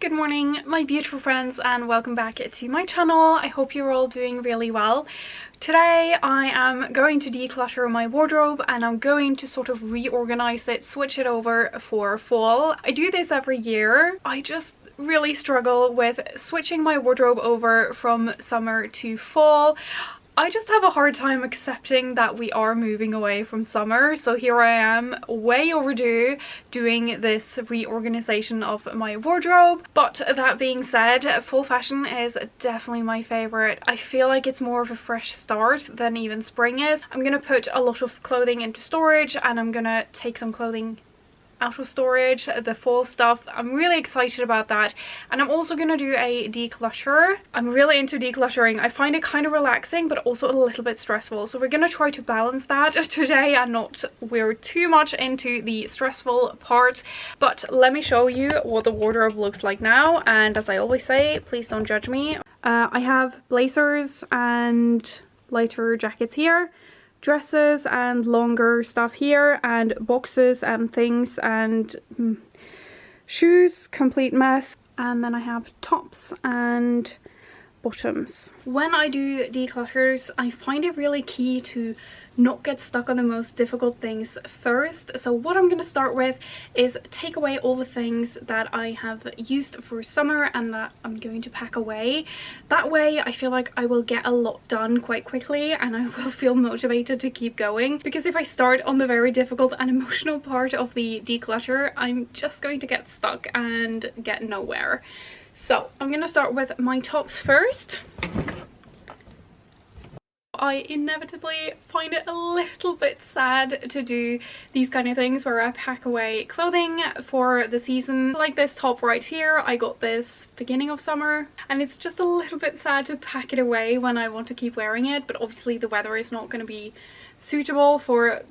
Good morning, my beautiful friends, and welcome back to my channel. I hope you're all doing really well. Today I am going to declutter my wardrobe and I'm going to sort of reorganize it, switch it over for fall. I do this every year. I just really struggle with switching my wardrobe over from summer to fall. I just have a hard time accepting that we are moving away from summer, so here I am, way overdue, doing this reorganization of my wardrobe. But that being said, fall fashion is definitely my favourite. I feel like it's more of a fresh start than even spring is. I'm gonna put a lot of clothing into storage and I'm gonna take some clothing out of storage, the fall stuff. I'm really excited about that, and I'm also gonna do a declutter. I'm really into decluttering. I find it kind of relaxing but also a little bit stressful, so we're gonna try to balance that today and not we're too much into the stressful part. But let me show you what the wardrobe looks like now, and as I always say, please don't judge me. I have blazers and lighter jackets here, dresses and longer stuff here, and boxes and things and shoes, complete mess. And then I have tops and bottoms. When I do declutters, I find it really key to not get stuck on the most difficult things first. So what I'm going to start with is take away all the things that I have used for summer and that I'm going to pack away. That way I feel like I will get a lot done quite quickly and I will feel motivated to keep going, because if I start on the very difficult and emotional part of the declutter, I'm just going to get stuck and get nowhere. So I'm going to start with my tops first. I inevitably find it a little bit sad to do these kind of things where I pack away clothing for the season. Like this top right here, I got this beginning of summer, and it's just a little bit sad to pack it away when I want to keep wearing it, but obviously the weather is not going to be suitable for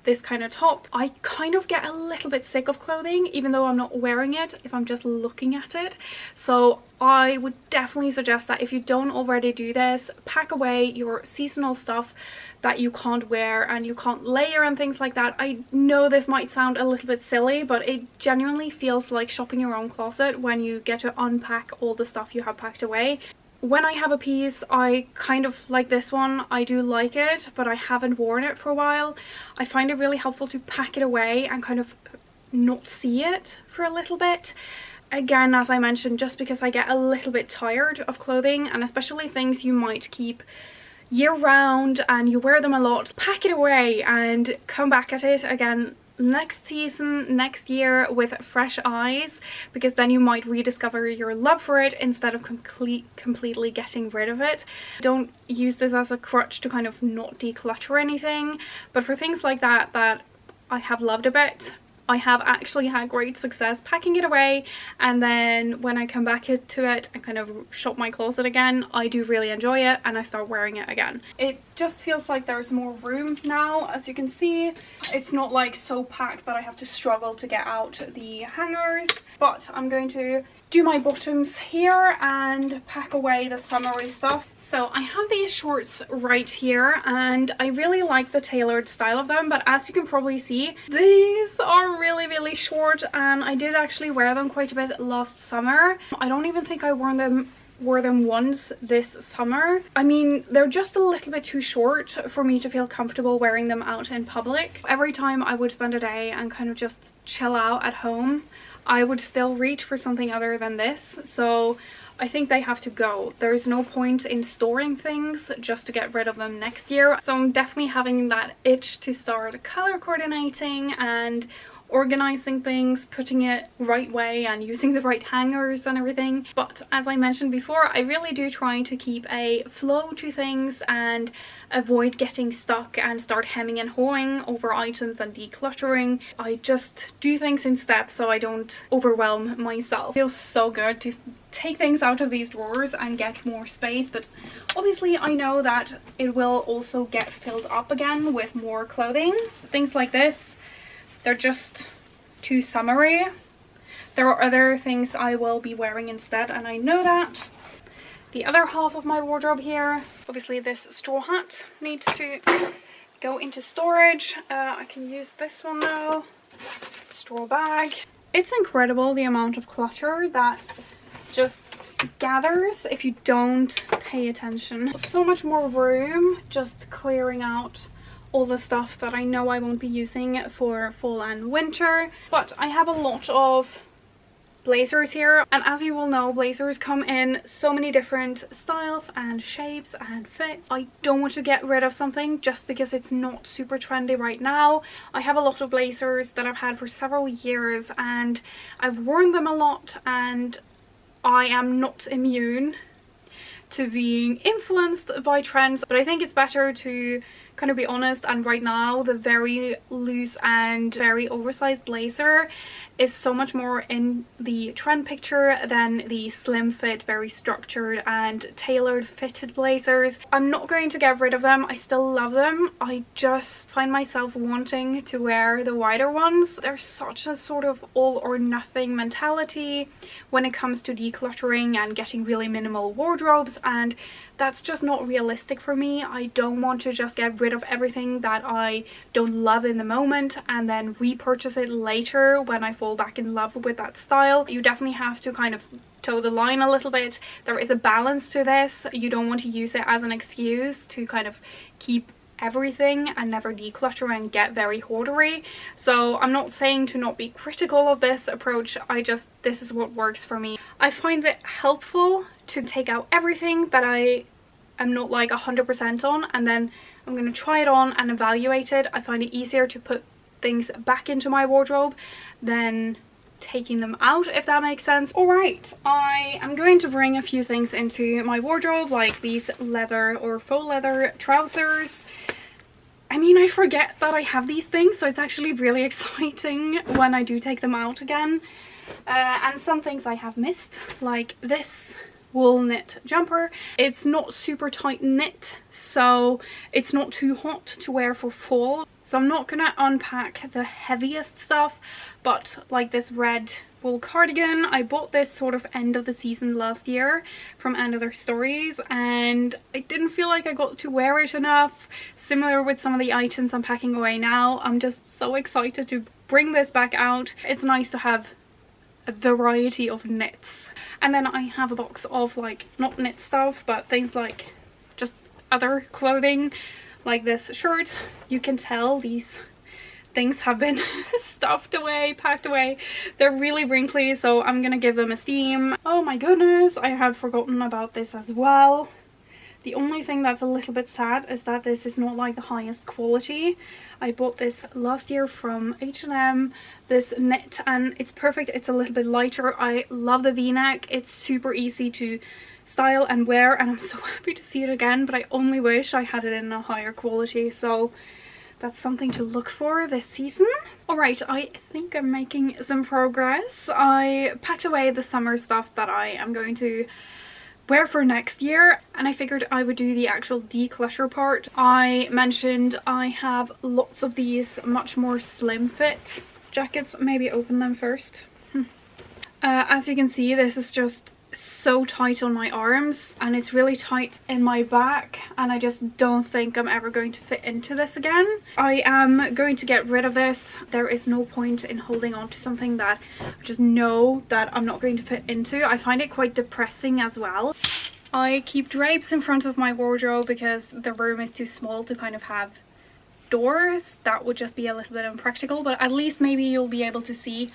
this kind of top. I kind of get a little bit sick of clothing even though I'm not wearing it if I'm just looking at it. So I would definitely suggest that if you don't already do this, pack away your seasonal stuff that you can't wear and you can't layer and things like that. I know this might sound a little bit silly, but it genuinely feels like shopping your own closet when you get to unpack all the stuff you have packed away. When I have a piece, I kind of like this one. I do like it, but I haven't worn it for a while. I find it really helpful to pack it away and kind of not see it for a little bit. Again, as I mentioned, just because I get a little bit tired of clothing, and especially things you might keep year round and you wear them a lot, pack it away and come back at it again next season, next year with fresh eyes, because then you might rediscover your love for it instead of completely getting rid of it. Don't use this as a crutch to kind of not declutter anything, but for things like that that I have loved a bit, I have actually had great success packing it away, and then when I come back to it and kind of shop my closet again, I do really enjoy it and I start wearing it again. It just feels like there's more room now. As you can see, it's not like so packed that I have to struggle to get out the hangers, but I'm going to do my bottoms here and pack away the summery stuff. So I have these shorts right here and I really like the tailored style of them, but as you can probably see, these are really short and I did actually wear them quite a bit last summer. I don't even think I wore them once this summer. I mean, they're just a little bit too short for me to feel comfortable wearing them out in public. Every time I would spend a day and kind of just chill out at home, I would still reach for something other than this, so I think they have to go. There's no point in storing things just to get rid of them next year. So I'm definitely having that itch to start color coordinating and organizing things, putting it right way and using the right hangers and everything. But as I mentioned before, I really do try to keep a flow to things and avoid getting stuck and start hemming and hawing over items and decluttering. I just do things in steps so I don't overwhelm myself. It feels so good to take things out of these drawers and get more space, but obviously I know that it will also get filled up again with more clothing. Things like this, they're just too summery. There are other things I will be wearing instead, and I know that. The other half of my wardrobe here, obviously this straw hat needs to go into storage. I can use this one now. Straw bag. It's incredible the amount of clutter that just gathers if you don't pay attention. So much more room just clearing out all the stuff that I know I won't be using for fall and winter. But I have a lot of blazers here, and as you will know, blazers come in so many different styles and shapes and fits. I don't want to get rid of something just because it's not super trendy right now. I have a lot of blazers that I've had for several years and I've worn them a lot, and I am not immune to being influenced by trends, but I think it's better to kind of be honest. And right now the very loose and very oversized blazer is so much more in the trend picture than the slim fit, very structured and tailored fitted blazers. I'm not going to get rid of them. I still love them. I just find myself wanting to wear the wider ones. There's such a sort of all or nothing mentality when it comes to decluttering and getting really minimal wardrobes, and that's just not realistic for me. I don't want to just get rid of everything that I don't love in the moment and then repurchase it later when I fall back in love with that style. You definitely have to kind of toe the line a little bit. There is a balance to this. You don't want to use it as an excuse to kind of keep everything and never declutter and get very hoardery. So I'm not saying to not be critical of this approach, this is what works for me. I find it helpful to take out everything that I am not like 100% on, and then I'm going to try it on and evaluate it. I find it easier to put things back into my wardrobe than taking them out, if that makes sense. Alright, I am going to bring a few things into my wardrobe, like these leather or faux leather trousers. I mean, I forget that I have these things, so it's actually really exciting when I do take them out again. And some things I have missed, like this wool knit jumper. It's not super tight knit, so it's not too hot to wear for fall. So I'm not gonna unpack the heaviest stuff, but like this red wool cardigan, I bought this sort of end of the season last year from End of Their Stories, and I didn't feel like I got to wear it enough. Similar with some of the items I'm packing away now. I'm just so excited to bring this back out. It's nice to have a variety of knits. And then I have a box of like not knit stuff, but things like just other clothing, like this shirt. You can tell these things have been stuffed away, packed away. They're really wrinkly, so I'm gonna give them a steam. Oh my goodness, I had forgotten about this as well. The only thing that's a little bit sad is that this is not like the highest quality. I bought this last year from H&M, this knit, and it's perfect. It's a little bit lighter. I love the v-neck. It's super easy to style and wear, and I'm so happy to see it again, but I only wish I had it in a higher quality, so that's something to look for this season. Alright, I think I'm making some progress. I packed away the summer stuff that I am going to wear for next year, and I figured I would do the actual declutter part. I mentioned I have lots of these much more slim fit jackets. Maybe open them first. As you can see, this is just so tight on my arms, and it's really tight in my back, and I just don't think I'm ever going to fit into this again. I am going to get rid of this. There is no point in holding on to something that I just know that I'm not going to fit into. I find it quite depressing as well. I keep drapes in front of my wardrobe because the room is too small to kind of have doors. That would just be a little bit impractical, but at least maybe you'll be able to see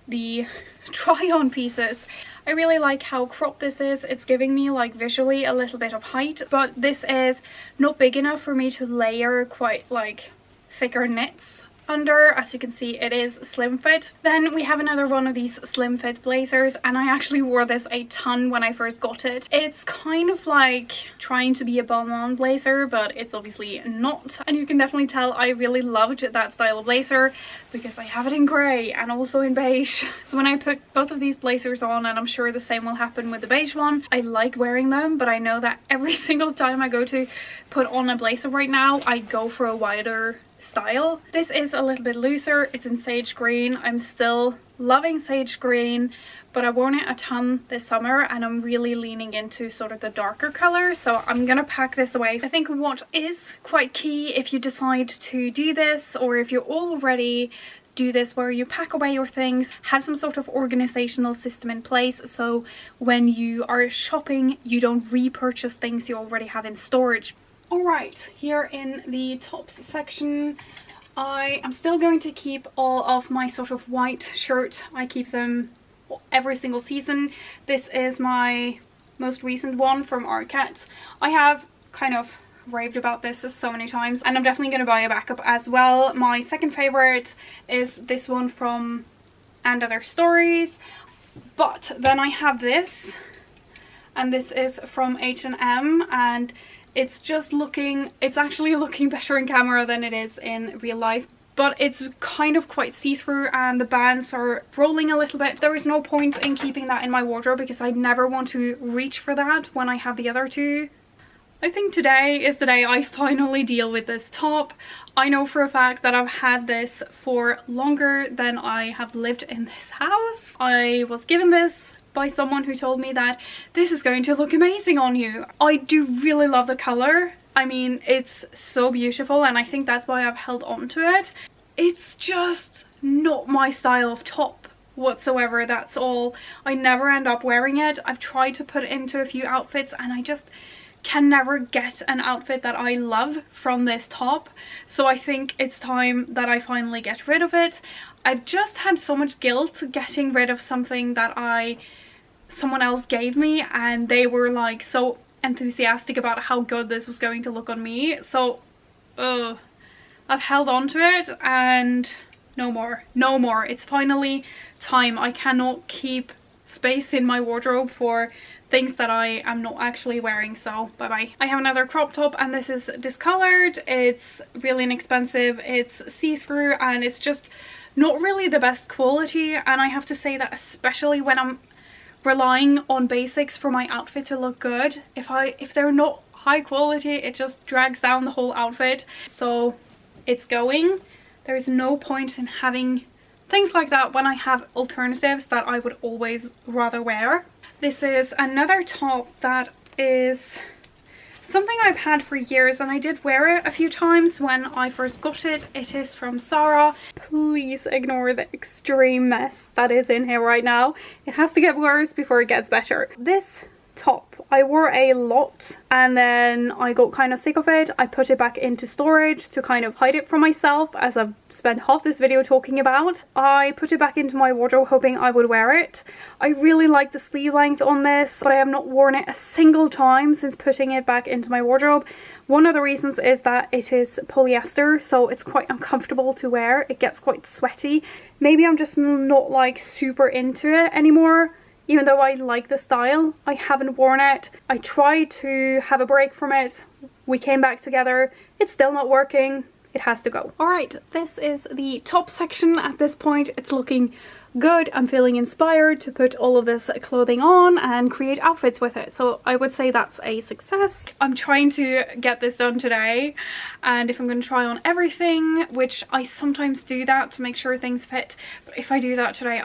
the try-on pieces. I really like how cropped this is. It's giving me like visually a little bit of height, but this is not big enough for me to layer quite like thicker knits under. As you can see, it is slim fit. Then we have another one of these slim fit blazers, and I actually wore this a ton when I first got it. It's kind of like trying to be a balmain blazer, but it's obviously not, and you can definitely tell I really loved that style of blazer because I have it in grey and also in beige. So when I put both of these blazers on, and I'm sure the same will happen with the beige one, I like wearing them, but I know that every single time I go to put on a blazer right now, I go for a wider style. This is a little bit looser. It's in sage green. I'm still loving sage green, but I worn it a ton this summer, and I'm really leaning into sort of the darker color, so I'm gonna pack this away. I think what is quite key if you decide to do this, or if you're already do this where you pack away your things, have some sort of organizational system in place, so when you are shopping you don't repurchase things you already have in storage. Alright, here in the tops section, I am still going to keep all of my sort of white shirt. I keep them every single season. This is my most recent one from Arcat. I have kind of raved about this so many times, and I'm definitely going to buy a backup as well. My second favorite is this one from And Other Stories, but then I have this, and this is from H&M, and it's actually looking better in camera than it is in real life, but it's kind of quite see-through and the bands are rolling a little bit. There is no point in keeping that in my wardrobe because I never want to reach for that when I have the other two. I think today is the day I finally deal with this top. I know for a fact that I've had this for longer than I have lived in this house. I was given this by someone who told me that this is going to look amazing on you. I do really love the color. I mean, it's so beautiful, and I think that's why I've held on to it. It's just not my style of top whatsoever, that's all. I never end up wearing it. I've tried to put it into a few outfits and I just can never get an outfit that I love from this top, so I think it's time that I finally get rid of it. I've just had so much guilt getting rid of something that someone else gave me, and they were like so enthusiastic about how good this was going to look on me, so I've held on to it and no more. It's finally time. I cannot keep space in my wardrobe for things that I am not actually wearing, so bye bye. I have another crop top, and this is discolored. It's really inexpensive, it's see-through, and it's just not really the best quality, and I have to say that especially when I'm relying on basics for my outfit to look good, if they're not high quality, it just drags down the whole outfit. So it's going. There's no point in having things like that when I have alternatives that I would always rather wear. This is another top that is something I've had for years, and I did wear it a few times when I first got it. It is from Zara. Please ignore the extreme mess that is in here right now. It has to get worse before it gets better. This top I wore a lot, and then I got kind of sick of it. I put it back into storage to kind of hide it from myself, as I've spent half this video talking about. I put it back into my wardrobe hoping I would wear it. I really like the sleeve length on this, but I have not worn it a single time since putting it back into my wardrobe. One of the reasons is that it is polyester, so it's quite uncomfortable to wear. It gets quite sweaty. Maybe I'm just not like super into it anymore. Even though I like the style, I haven't worn it. I tried to have a break from it. We came back together. It's still not working. It has to go. Alright, this is the top section at this point. It's looking good. I'm feeling inspired to put all of this clothing on and create outfits with it. So I would say that's a success. I'm trying to get this done today, and if I'm going to try on everything, which I sometimes do that to make sure things fit, but if I do that today,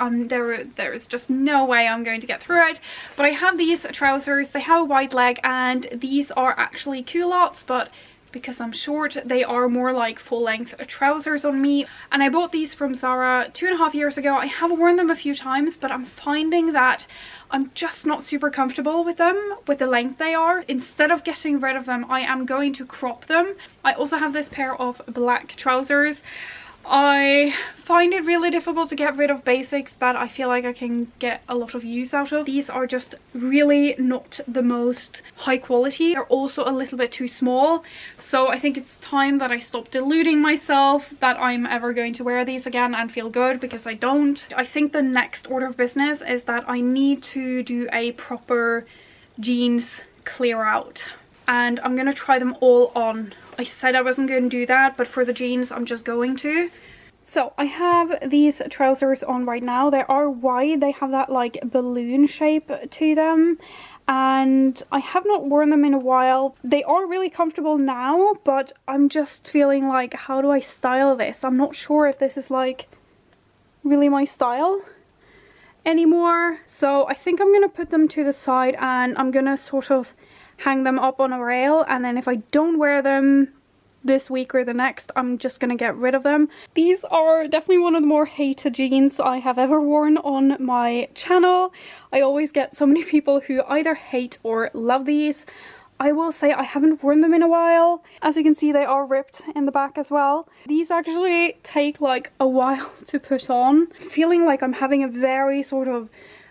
there is just no way I'm going to get through it. But I have these trousers. They have a wide leg, and these are actually culottes, but because I'm short, they are more like full-length trousers on me. And I bought these from Zara 2.5 years ago. I have worn them a few times, but I'm finding that I'm just not super comfortable with them, with the length they are. Instead of getting rid of them, I am going to crop them. I also have this pair of black trousers. I find it really difficult to get rid of basics that I feel like I can get a lot of use out of. These are just really not the most high quality. They're also a little bit too small, so I think it's time that I stop deluding myself that I'm ever going to wear these again and feel good, because I don't. I think the next order of business is that I need to do a proper jeans clear out, and I'm gonna try them all on. I said I wasn't going to do that, but for the jeans I'm just going to. So I have these trousers on right now. They are wide. They have that like balloon shape to them, and I have not worn them in a while. They are really comfortable now, but I'm just feeling like, how do I style this? I'm not sure if this is like really my style anymore. So I think I'm gonna put them to the side, and I'm gonna sort of hang them up on a rail, and then if I don't wear them this week or the next, I'm just gonna get rid of them. These are definitely one of the more hated jeans I have ever worn on my channel. I always get so many people who either hate or love these. I will say I haven't worn them in a while. As you can see, they are ripped in the back as well. These actually take like a while to put on. Feeling like I'm having a very sort of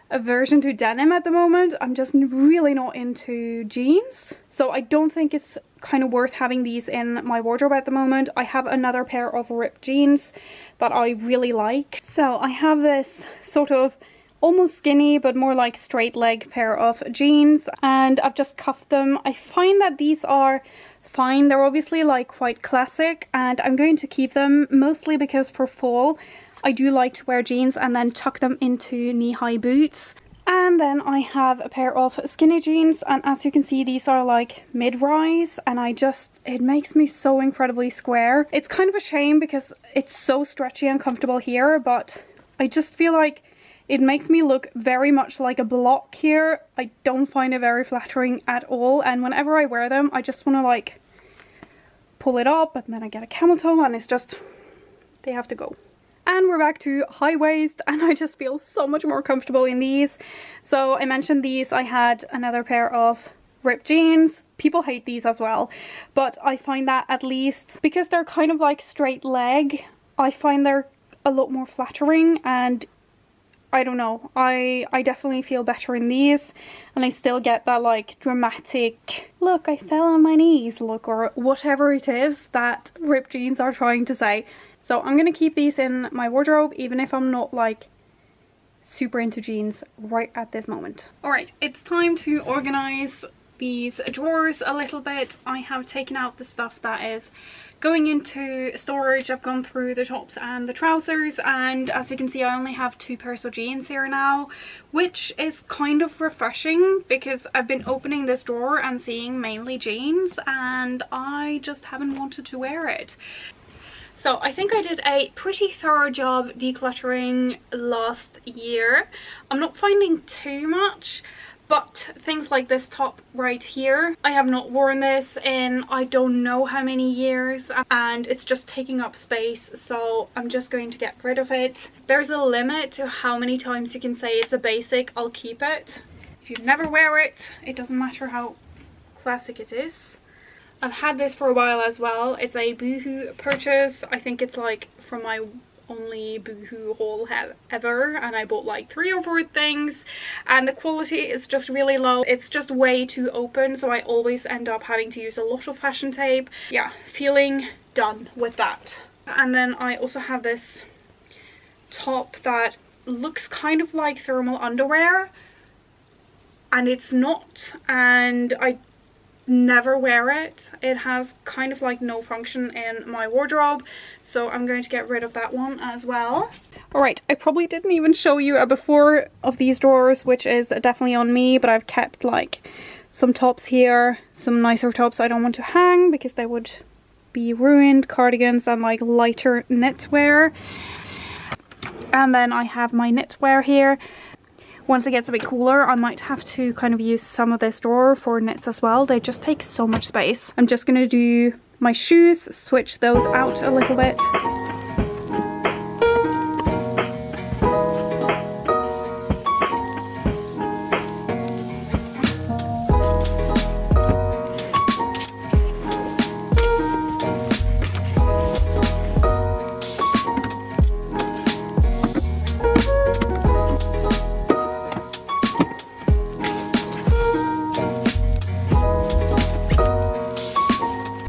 aversion to denim at the moment. I'm just really not into jeans. So I don't think it's kind of worth having these in my wardrobe at the moment. I have another pair of ripped jeans that I really like. So I have this sort of almost skinny but more like straight leg pair of jeans, and I've just cuffed them. I find that these are fine. They're obviously like quite classic, and I'm going to keep them mostly because for fall I do like to wear jeans and then tuck them into knee-high boots. And then I have a pair of skinny jeans, and as you can see, these are like mid-rise, and it makes me so incredibly square. It's kind of a shame because it's so stretchy and comfortable here, but I just feel like it makes me look very much like a block here. I don't find it very flattering at all, and whenever I wear them I just want to like pull it up, and then I get a camel toe and it's just, they have to go. And we're back to high waist, and I just feel so much more comfortable in these. So I mentioned these, I had another pair of ripped jeans. People hate these as well, but I find that at least because they're kind of like straight leg, I find they're a lot more flattering, and I don't know, I definitely feel better in these, and I still get that like dramatic look, I fell on my knees look, or whatever it is that ripped jeans are trying to say. So I'm gonna keep these in my wardrobe even if I'm not like super into jeans right at this moment. Alright, it's time to organize these drawers a little bit. I have taken out the stuff that is going into storage. I've gone through the tops and the trousers, and as you can see I only have 2 pairs of jeans here now, which is kind of refreshing because I've been opening this drawer and seeing mainly jeans and I just haven't wanted to wear it. So I think I did a pretty thorough job decluttering last year. I'm not finding too much, but things like this top right here, I have not worn this in I don't know how many years, and it's just taking up space, so I'm just going to get rid of it. There's a limit to how many times you can say it's a basic, I'll keep it. If you never wear it, it doesn't matter how classic it is. I've had this for a while as well. It's a Boohoo purchase. I think it's like from my only Boohoo haul ever, and I bought like 3 or 4 things, and the quality is just really low. It's just way too open, so I always end up having to use a lot of fashion tape. Yeah, feeling done with that. And then I also have this top that looks kind of like thermal underwear, and it's not, and I never wear it. It has kind of like no function in my wardrobe, so I'm going to get rid of that one as well. Alright, I probably didn't even show you a before of these drawers, which is definitely on me, but I've kept like some tops here, some nicer tops I don't want to hang because they would be ruined, cardigans and like lighter knitwear. And then I have my knitwear here. Once it gets a bit cooler, I might have to kind of use some of this drawer for knits as well. They just take so much space. I'm just gonna do my shoes, switch those out a little bit.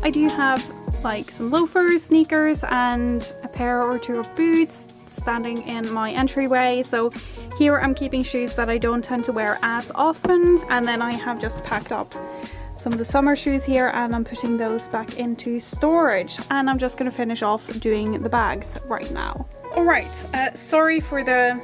I do have like some loafers, sneakers and a pair or 2 of boots standing in my entryway, so here I'm keeping shoes that I don't tend to wear as often, and then I have just packed up some of the summer shoes here and I'm putting those back into storage, and I'm just going to finish off doing the bags right now. Alright, sorry for the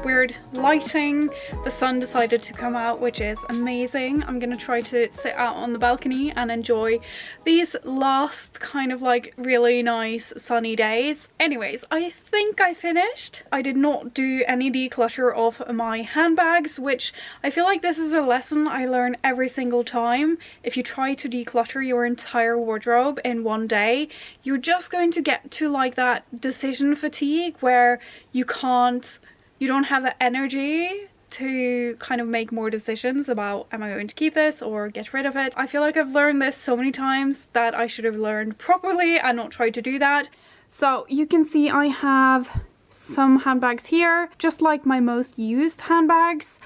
weird lighting. The sun decided to come out, which is amazing. I'm gonna try to sit out on the balcony and enjoy these last kind of like really nice sunny days. Anyways, I think I finished. I did not do any declutter of my handbags, which I feel like this is a lesson I learn every single time. If you try to declutter your entire wardrobe in one day, you're just going to get to like that decision fatigue where you don't have the energy to kind of make more decisions about, am I going to keep this or get rid of it? I feel like I've learned this so many times that I should have learned properly and not tried to do that. So you can see I have some handbags here, just like my most used handbags.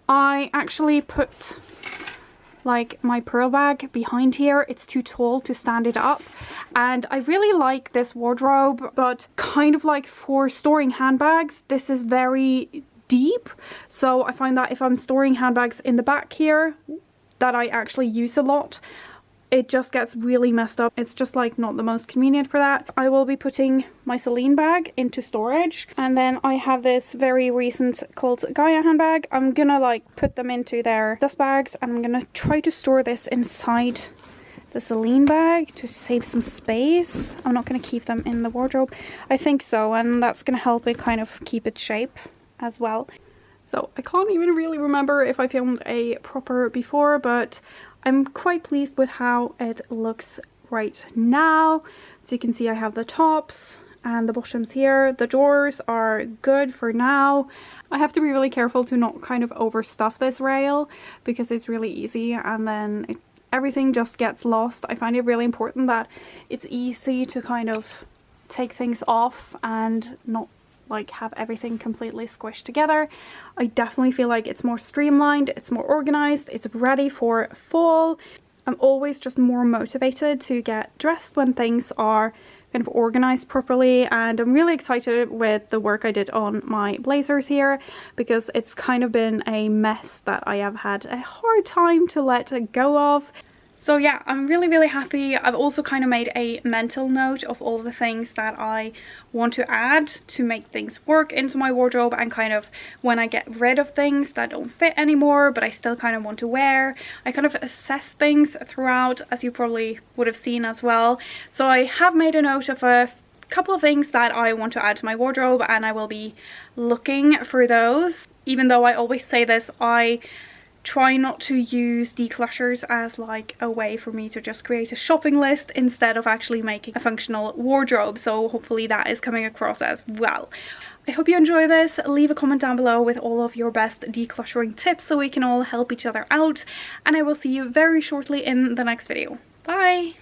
I actually put like my pearl bag behind here. It's too tall to stand it up, and I really like this wardrobe, but kind of like for storing handbags, this is very deep, so I find that if I'm storing handbags in the back here that I actually use a lot, it just gets really messed up. It's just like not the most convenient for that. I will be putting my Celine bag into storage, and then I have this very recent called Gaia handbag. I'm gonna like put them into their dust bags, and I'm gonna try to store this inside the Celine bag to save some space. I'm not gonna keep them in the wardrobe. I think so, and that's gonna help it kind of keep its shape as well. So I can't even really remember if I filmed a proper before, but I'm quite pleased with how it looks right now. So you can see I have the tops and the bottoms here. The drawers are good for now. I have to be really careful to not kind of overstuff this rail because it's really easy and then everything just gets lost. I find it really important that it's easy to kind of take things off and not like have everything completely squished together. I definitely feel like it's more streamlined, it's more organized, it's ready for fall. I'm always just more motivated to get dressed when things are kind of organized properly, and I'm really excited with the work I did on my blazers here because it's kind of been a mess that I have had a hard time to let go of. So yeah, I'm really happy. I've also kind of made a mental note of all the things that I want to add to make things work into my wardrobe, and kind of when I get rid of things that don't fit anymore but I still kind of want to wear, I kind of assess things throughout, as you probably would have seen as well. So I have made a note of a couple of things that I want to add to my wardrobe, and I will be looking for those. Even though I always say this, I try not to use declutters as like a way for me to just create a shopping list instead of actually making a functional wardrobe, so hopefully that is coming across as well. I hope you enjoy this. Leave a comment down below with all of your best decluttering tips so we can all help each other out, and I will see you very shortly in the next video. Bye!